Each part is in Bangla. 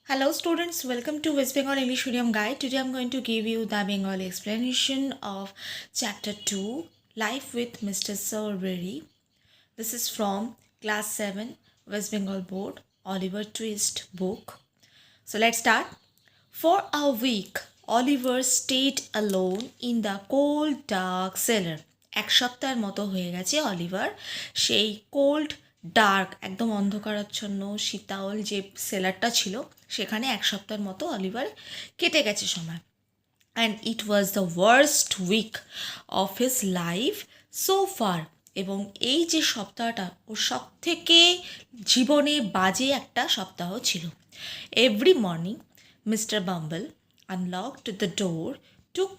Hello students, welcome to West Bengal English Medium Guide. Today I am going to give you the Bengali explanation of Chapter 2, Life with Mr Sowerberry. This is from Class 7, West Bengal Board, Oliver Twist book. So let's start. For a week, Oliver stayed alone in the cold dark cellar. এক সপ্তাহের মতো হয়ে গেছে অলিভার সেই কোল্ড ডার্ক একদম অন্ধকারাচ্ছন্ন শীতল যে সেলারটা ছিল সেখানে এক সপ্তাহের মতো অলিভার কেটে গেছে সময়। And it was the worst week of his life so far. এবং এই যে সপ্তাহটা ওর সব থেকে জীবনে বাজে একটা সপ্তাহ ছিল। Every morning Mr. Bumble unlocked the door, took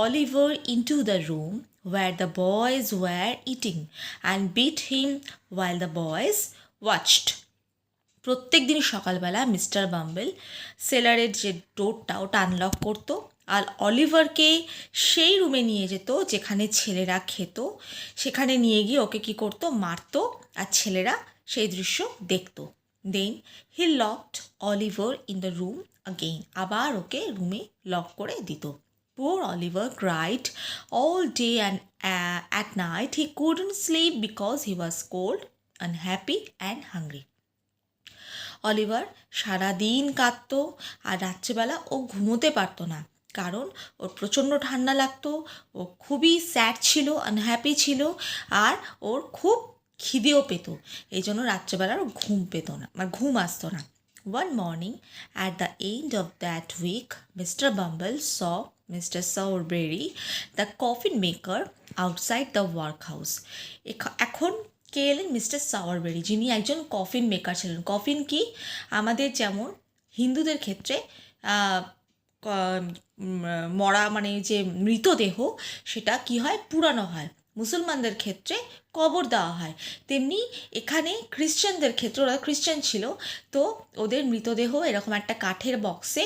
Oliver into the room where the boys were eating, and beat him while the boys watched. প্রত্যেক দিন সকালবেলা মিস্টার বাম্বেল সেলারের যে ডোরটা ওটা আনলক করতো আর অলিভারকে সেই রুমে নিয়ে যেত যেখানে ছেলেরা খেত, সেখানে নিয়ে গিয়ে ওকে কী করতো, মারতো, আর ছেলেরা সেই দৃশ্য দেখতো। Then he locked Oliver in the room again, আবার ওকে রুমে লক করে দিত। Poor Oliver cried all day and at night he couldn't sleep because he was cold, unhappy and hungry. Oliver সারাদিন কাঁদতো আর রাত্রেবেলা ও ঘুমোতে পারতো না, কারণ ওর প্রচণ্ড ঠান্ডা লাগতো, ও খুবই স্যাড ছিল, আনহ্যাপি ছিল, আর ওর খুব খিদেও পেত। এই জন্য রাত্রেবেলার ঘুম পেত না, মানে ঘুম আসতো না। One morning, at the end of that week, Mr. Bumble saw Mr. Sowerberry, the coffin maker, outside the workhouse. এখন কে এলেন? মিস্টার সাওয়ারবেরি, যিনি একজন কফিন মেকার ছিলেন। কফিন কি? আমাদের যেমন হিন্দুদের ক্ষেত্রে মরা মানে যে মৃতদেহ সেটা কি হয়, পুরানো হয়। মুসলমানদের ক্ষেত্রে কবর দেওয়া হয়। তেমনি এখানে খ্রিশ্চানদের ক্ষেত্রে, ওরা খ্রিশ্চান ছিল, তো ওদের মৃতদেহ এরকম একটা কাঠের বক্সে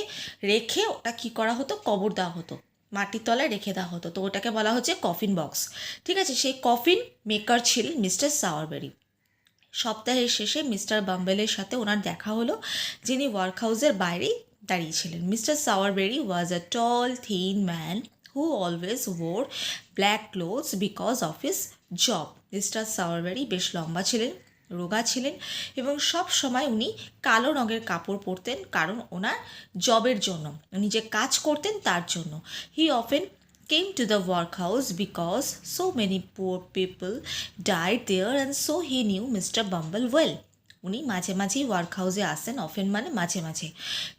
রেখে ওটা কী করা হতো, কবর দেওয়া হতো, মাটির তলায় রেখে দেওয়া হতো। তো ওটাকে বলা হচ্ছে কফিন বক্স। ঠিক আছে, সেই কফিন মেকার ছিলেন মিস্টার সাওয়ারবেরি। সপ্তাহের শেষে মিস্টার বাম্বেলের সাথে ওনার দেখা হলো, যিনি ওয়ার্কহাউসের বাইরেই দাঁড়িয়েছিলেন। Mr Sowerberry was a tall thin man who always wore black clothes because of his job. Mr Sowerberry বেশ লম্বা ছিলেন, রোগা ছিলেন, এবং সব সময় উনি কালো রঙের কাপড় পরতেন, কারণ ওনার জবের জন্য, উনি যে কাজ করতেন তার জন্য। হি often came to the workhouse because so many poor people died there, and so he knew Mr. Bumble well. উনি মাঝে মাঝেই ওয়ার্কহাউসে আসেন, অফেন মানে মাঝে মাঝে,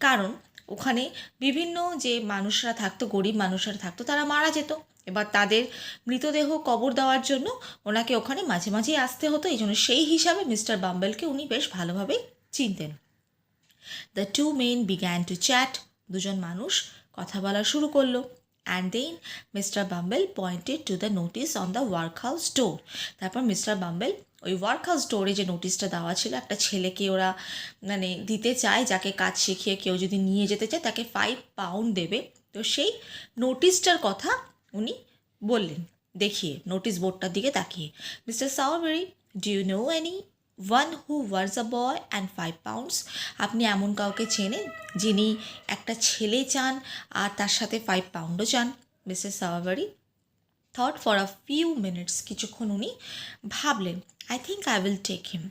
কারণ ওখানে বিভিন্ন যে মানুষরা থাকতো, গরিব মানুষরা থাকতো, তারা মারা যেত। এবার তাদের মৃতদেহ কবর দেওয়ার জন্য ওনাকে ওখানে মাঝে মাঝেই আসতে হতো। এই জন্য সেই হিসাবে মিস্টার বাম্বেলকে উনি বেশ ভালোভাবেই চিনতেন। The two men began to chat, দুজন মানুষ কথা বলা শুরু করলো। And then Mr Bumble pointed to the notice on the workhouse door. তারপর মিস্টার বাম্বেল ওই ওয়ার্কহাউস ডোরে যে নোটিশটা দেওয়া ছিল, একটা ছেলেকে ওরা মানে দিতে চায়, যাকে কাজ শিখিয়ে কেউ যদি নিয়ে যেতে চায় তাকে 5 পাউন্ড দেবে। তো সেই নোটিশটার কথা উনি বললেন, দেখিয়ে নোটিশ বোর্ডটার দিকে তাকিয়ে। Mr Sowerberry, do you know anyone who was a boy and 5 pounds? আপনি এমন কাউকে চেনেন যিনি একটা ছেলে চান আর তার সাথে 5 পাউন্ডও চান? Mr Sowerberry thought for a few minutes, কিছুক্ষণ উনি ভাবলেন। I think I will take him,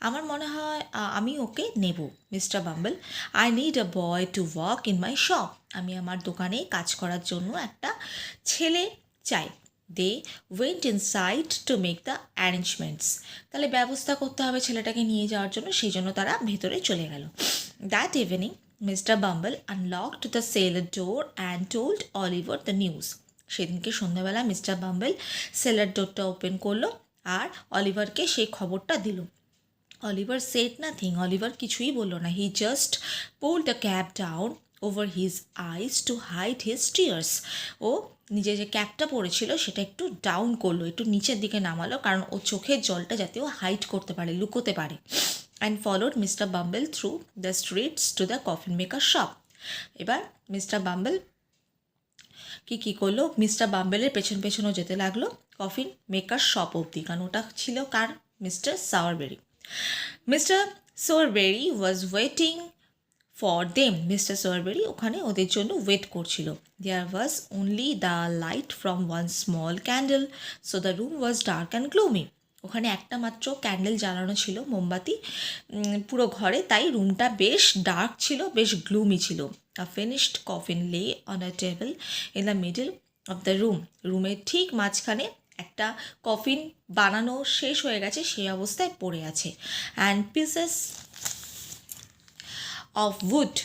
আমার মনে হয় আমি ওকে নেব। Mr Bumble, I need a boy to work in my shop, আমি আমার দোকানে কাজ করার জন্য একটা ছেলে চাই। They went inside to make the arrangements, তাহলে ব্যবস্থা করতে হবে ছেলেটাকে নিয়ে যাওয়ার জন্য, সেই জন্য তারা ভেতরে চলে গেল। That evening mister bumble unlocked the seller door and told Oliver the news. সেদিনকে সন্ধ্যাবেলা মিস্টার বাম্বল সেলার ডোরটা ওপেন করলো আর অলিভারকে সেই খবরটা দিল। অলিভার সেড নাথিং, অলিভার কিছুই বলল না। He just pulled the cap down over his eyes to hide his tears. ও নিজে যে ক্যাপটা পরেছিল সেটা একটু ডাউন করলো, একটু নিচের দিকে নামালো, কারণ ও চোখের জলটা যাতে ও হাইড করতে পারে, লুকোতে পারে। And followed mister bumble through the streets to the coffin maker shop. এবার মিস্টার বাম্বেল কী করলো, মিস্টার বাম্বেলের পেছন পেছনও যেতে লাগলো কফিন মেকার শপ অবধি, কারণ ওটা ছিল কার? Mr Sowerberry. Mr. Sowerberry was waiting for them. Mr Sowerberry ওখানে ওদের জন্য ওয়েট করছিল। There was only the light from one small candle, so the room was dark and gloomy. ওখানে একটা মাত্র ক্যান্ডেল জ্বালানো ছিল, মোমবাতি পুরো ঘরে, তাই রুমটা বেশ ডার্ক ছিল, বেশ গ্লুমি ছিল। A finished coffin lay on a table in the middle of the room. রুমের ঠিক মাঝখানে একটা কফিন বানানো শেষ হয়ে গেছে, সেই অবস্থায় পড়ে আছে। And pieces of wood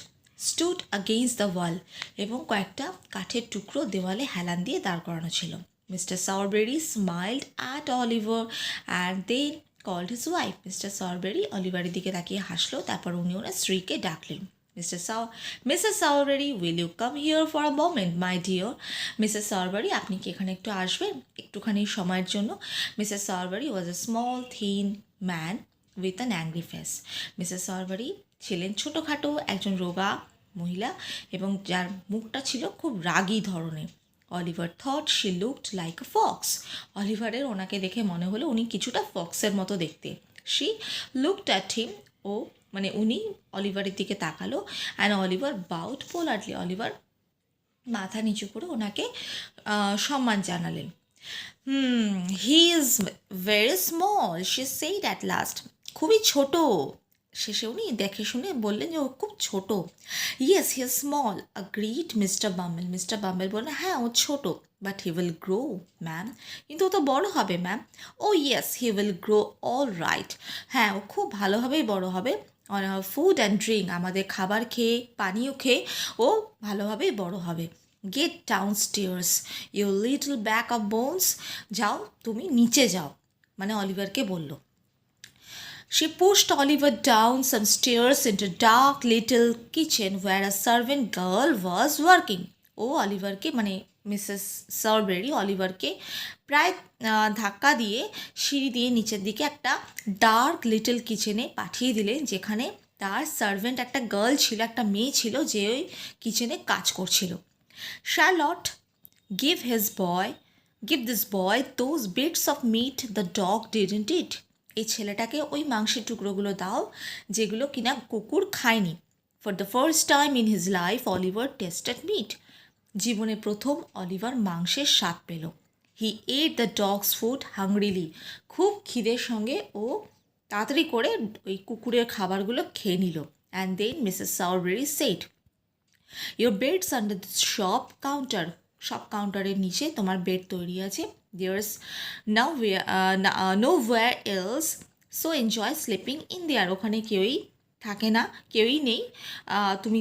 stood against the wall, এবং কয়েকটা কাঠের টুকরো দেওয়ালে হেলান দিয়ে দাঁড় করানো ছিল। Mr Sowerberry smiled at Oliver and then called his wife. Mr Sowerberry অলিভারের দিকে তাকিয়ে হাসলো, তারপর উনি ওনার স্ত্রীকে ডাকলেন। Mrs Sowerberry, will you come here for a moment my dear? Mrs Sowerberry, আপনি কি এখানে একটু আসবেন একটুখানি সময়ের জন্য? Mrs Sowerberry was a small thin man with an angry face. Mrs Sowerberry ছিলেন ছোটোখাটো একজন রোগা মহিলা, এবং যার মুখটা ছিল খুব রাগী ধরনের। Oliver thought she looked like a fox. অলিভারের ওনাকে দেখে মনে হলো উনি কিছুটা ফক্সের মতো দেখতে। শি লুকড অ্যাট হিম, ও মানে উনি অলিভারের দিকে তাকালো। And Oliver bowed politely. Oliver মাথা নিচু করে ওনাকে সম্মান জানালেন। He is very small, she said at last. খুবই ছোট। শেষে উনি দেখে শুনে বললেন যে ও খুব ছোট। Yes, he is small, agreed Mr Bumble. Mr Bumble বললেন, হ্যাঁ ও ছোট, but he will grow ma'am. কিন্তু ও তো বড় হবে ma'am. Oh yes, he will grow all right. হ্যাঁ, ও খুব ভালোভাবেই বড় হবে। ফুড অ্যান্ড ড্রিঙ্ক, আমাদের খাবার খেয়ে পানীয় খেয়ে ও ভালোভাবেই বড় হবে। Get down stairs you little bag of bones. যাও, তুমি নিচে যাও, মানে অলিভারকে বলল। She pushed Oliver down some stairs into a dark little kitchen where a servant girl was working. ও অলিভারকে, মানে মিসেস সাওয়ারবেরি অলিভারকে প্রায় ধাক্কা দিয়ে সিঁড়ি দিয়ে নিচের দিকে একটা ডার্ক লিটল কিচেনে পাঠিয়ে দিলেন, যেখানে তার সার্ভেন্ট একটা গার্ল ছিল, একটা মেয়ে ছিল, যে ওই কিচেনে কাজ করছিল। Charlotte give this boy those bits of meat the dog didn't eat. এই ছেলেটাকে ওই মাংসের টুকরোগুলো দাও যেগুলো কিনা কুকুর খায়নি। For the first time in his life Oliver tasted meat. জীবনে প্রথম অলিভার মাংসের স্বাদ পেল। He ate the dogs food hungrily. খুব খিদের সঙ্গে ও তাড়াতাড়ি করে ওই কুকুরের খাবারগুলো খেয়ে নিল। And then Mrs Sowerberry said, your bed's under the shop counter. Shop কাউন্টারের নিচে তোমার বেড তৈরি আছে। There's nowhere else, so enjoy sleeping in there. ওখানে কেউই থাকে না, কেউই নেই, তুমি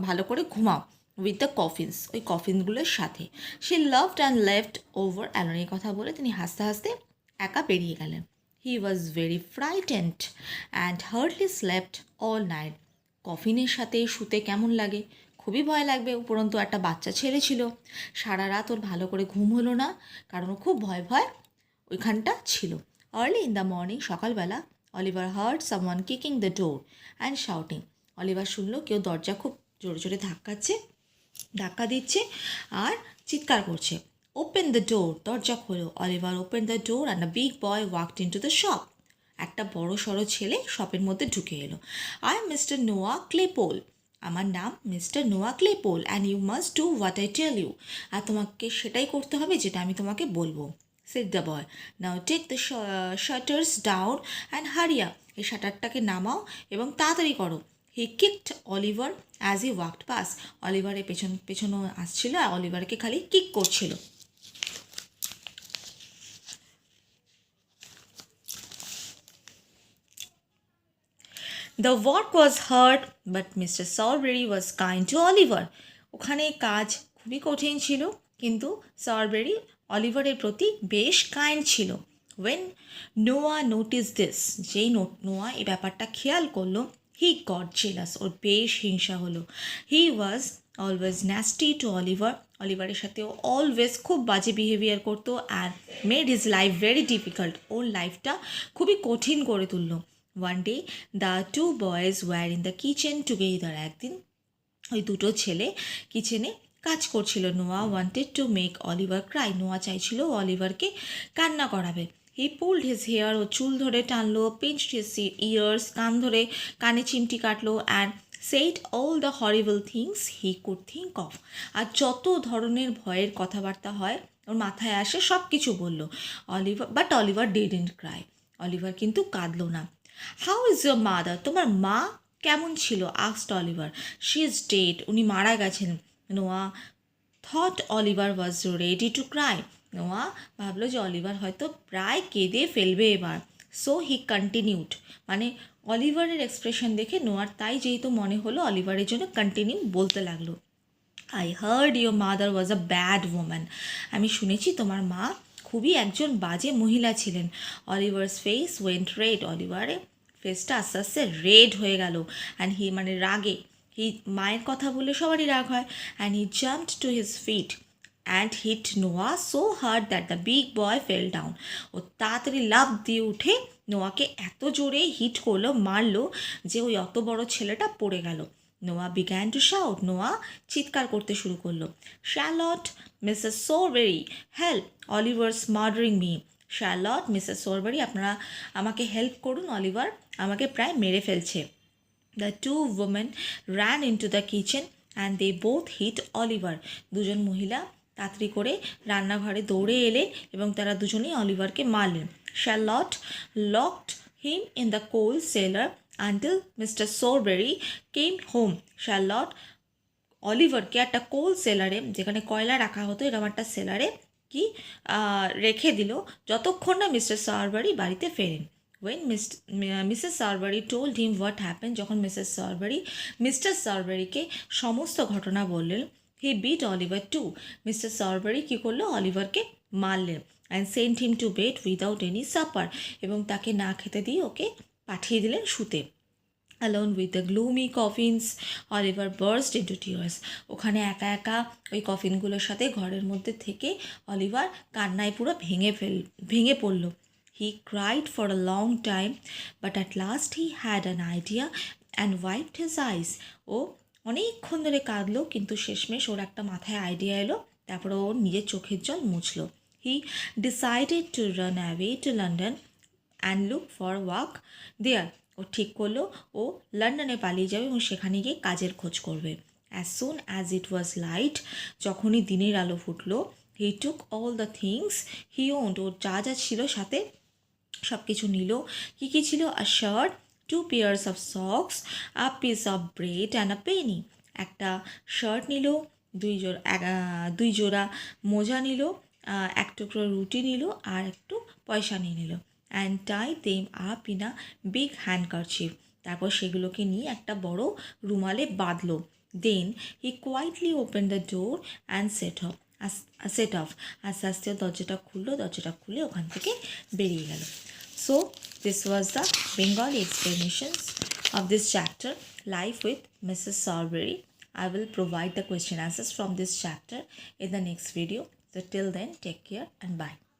ভালো করে ঘুমাও। উইথ দ্য কফিনস, ওই কফিনগুলোর সাথে। She laughed and left Oliver alone. এই কথা বলে তিনি হাসতে হাসতে একা বেরিয়ে গেলেন। He was very frightened and hardly slept all night. কফিনের সাথে শুতে কেমন লাগে? খুবই ভয় লাগবে। উপরন্তু একটা বাচ্চা ছেলে ছিল। সারা রাত ওর ভালো করে ঘুম হলো না, কারণ ও খুব ভয় ভয় ওইখানটা ছিল। আর্লি ইন দ্য মর্নিং, সকালবেলা, Oliver hard someone kicking the door and shouting. Oliver শুনলো কেউ দরজা খুব জোরে জোরে ধাক্কা দিচ্ছে আর চিৎকার করছে। ওপেন দ্য ডোর, দরজা খোলো। Oliver open the door and a big boy walked in to the shop. একটা বড় সড়ো ছেলে শপের মধ্যে ঢুকে এলো। I am mister Noah ক্লেপোল। আমার নাম Mr Noah Claypole, and you must do what I tell you. আর তোমাকে সেটাই করতে হবে যেটা আমি তোমাকে বলবো। Said the boy, now take the shutters down and hurry. এই শাটারটাকে নামাও এবং তাড়াতাড়ি করো। He kicked Oliver as he walked past. অলিভারের পেছনে আসছিল আর অলিভারকে খালি কিক করছিল। The work was hard, but Mr. Sowerberry was kind to Oliver. ওখানে কাজ খুবই কঠিন ছিল, কিন্তু সাওয়ারবেরি অলিভারের প্রতি বেশ কাইন্ড ছিল। When Noah noticed this, যেই নোয়া এই ব্যাপারটা খেয়াল করলো, he got jealous, ওর বেশ হিংসা হলো। He was always nasty to Oliver. অলিভারের সাথে ও অলওয়েজ খুব বাজে বিহেভিয়ার করতো, আর made his life very difficult. ওর লাইফটা খুবই কঠিন করে তুললো। One day, the two boys were in the kitchen together. একদিন ওই দুটো ছেলে কিচেনে কাজ করছিল। নোয়া wanted to make Oliver Cry. নোয়া চাইছিল অলিভারকে কান্না করাবে। হি পুলড হিজ হেয়ার, ও চুল ধরে টানলো। পিঞ্চড হিজ ইয়ার্স, কান ধরে কানে চিমটি কাটলো। And said all the horrible things he could think of. আর যত ধরনের ভয়ের কথাবার্তা হয় ওর মাথায় আসে সব কিছু বলল। Oliver didn't Cry. অলিভার কিন্তু কাঁদলো না। How is your mother? তোমার মা কেমন ছিল? Asked Oliver. She is dead. উনি মারা গেছেন। নোয়া thought Oliver was ready to cry. নোয়া ভাবলো যে অলিভার হয়তো প্রায় কেঁদে ফেলবে এবার। সো হি কন্টিনিউড, মানে অলিভারের এক্সপ্রেশন দেখে নোয়ার তাই যেহেতু মনে হলো অলিভারের জন্য কন্টিনিউ বলতে লাগলো। I hard your mother was a bad woman. আমি শুনেছি তোমার মা খুবই একজন বাজে মহিলা ছিলেন। অলিভার্স ফেস ওয়েন্ট রেড। অলিভারের ফেসটা আস্তে আস্তে রেড হয়ে গেল। অ্যান্ড হি, মানে রাগে, হি, মায়ের কথা বলে সবারই রাগ হয়। And he jumped to his feet and hit Noah so hard that the big boy fell down. ও তাড়াতাড়ি লাফ দিয়ে উঠে নোয়াকে এত জোরে হিট করলো, মারলো, যে ওই অত বড় ছেলেটা পড়ে গেল। নোয়া বিগ্যান টু শাউট। নোয়া চিৎকার করতে শুরু করলো। Charlotte, Mrs Sowerberry, help, Oliver's murdering me. Charlotte, Mrs Sowerberry, আপনারা আমাকে হেল্প করুন, অলিভার আমাকে প্রায় মেরে ফেলছে। The two women ran into the kitchen and they both hit Oliver. দুজন মহিলা তাড়াতাড়ি করে রান্নাঘরে দৌড়ে এলেন এবং তারা দুজনেই অলিভারকে মারলেন। Charlotte locked him in the coal cellar until Mr Sowerberry came home. Charlotte অলিভারকে একটা কোল সেলারে, যেখানে কয়লা রাখা হতো এরকম একটা সেলারে কি রেখে দিল যতক্ষণ না মিস্টার সাওয়ারবেরি বাড়িতে ফেরেন। When Mrs Sowerberry told him what happen, যখন মিস্টার সাওয়ারবেরিকে সমস্ত ঘটনা বললেন, হি বিট অলিভার টু। মিস্টার সাওয়ারবেরি কী করলো? অলিভারকে মারলেন। And sent him to bed without any supper, এবং তাকে না খেতে দিয়ে ওকে পাঠিয়ে দিলেন শুতে। Alone with the gloomy coffins, Oliver burst into tears. ওখানে একা একা ওই কফিনগুলোর সাথে ঘরের মধ্যে থেকে অলিভার কান্নায় পুরো ভেঙে পড়ল। He cried for a long time, but at last he had an idea and wiped his eyes. ও অনেকক্ষণ ধরে কাঁদলো, কিন্তু শেষমেশ ওর একটা মাথায় আইডিয়া এলো, তারপরে ও নিজের চোখের জল মুছলো। He decided to run away to London and look for work there. ও ঠিক করলো ও লন্ডনে পালিয়ে যাবে এবং সেখানে গিয়ে কাজের খোঁজ করবে। As soon as it was light, যখনই দিনের আলো ফুটলো, he took all the things he owned, ওর যা যা ছিল সাথে সব কিছু নিল। কী কী ছিল? আ shirt, 2 pairs of socks, a piece of bread and a penny. একটা শার্ট নিল, দুই জোড়া মোজা নিল, এক টুকরো রুটি নিল, আর একটু পয়সা নিয়ে নিল। And tie them up in a big handkerchief, তারপর সেগুলোকে নিয়ে একটা বড় রুমালে বাঁধলো। Then he quietly open the door and set off, আস্তে আস্তে দরজাটা খুলে ওখান থেকে বেরিয়ে গেল। So this was the Bengali explanations of this chapter, Life with Mrs. Sowerberry. I will provide the question answers from this chapter in the next video. So till then, take care and bye.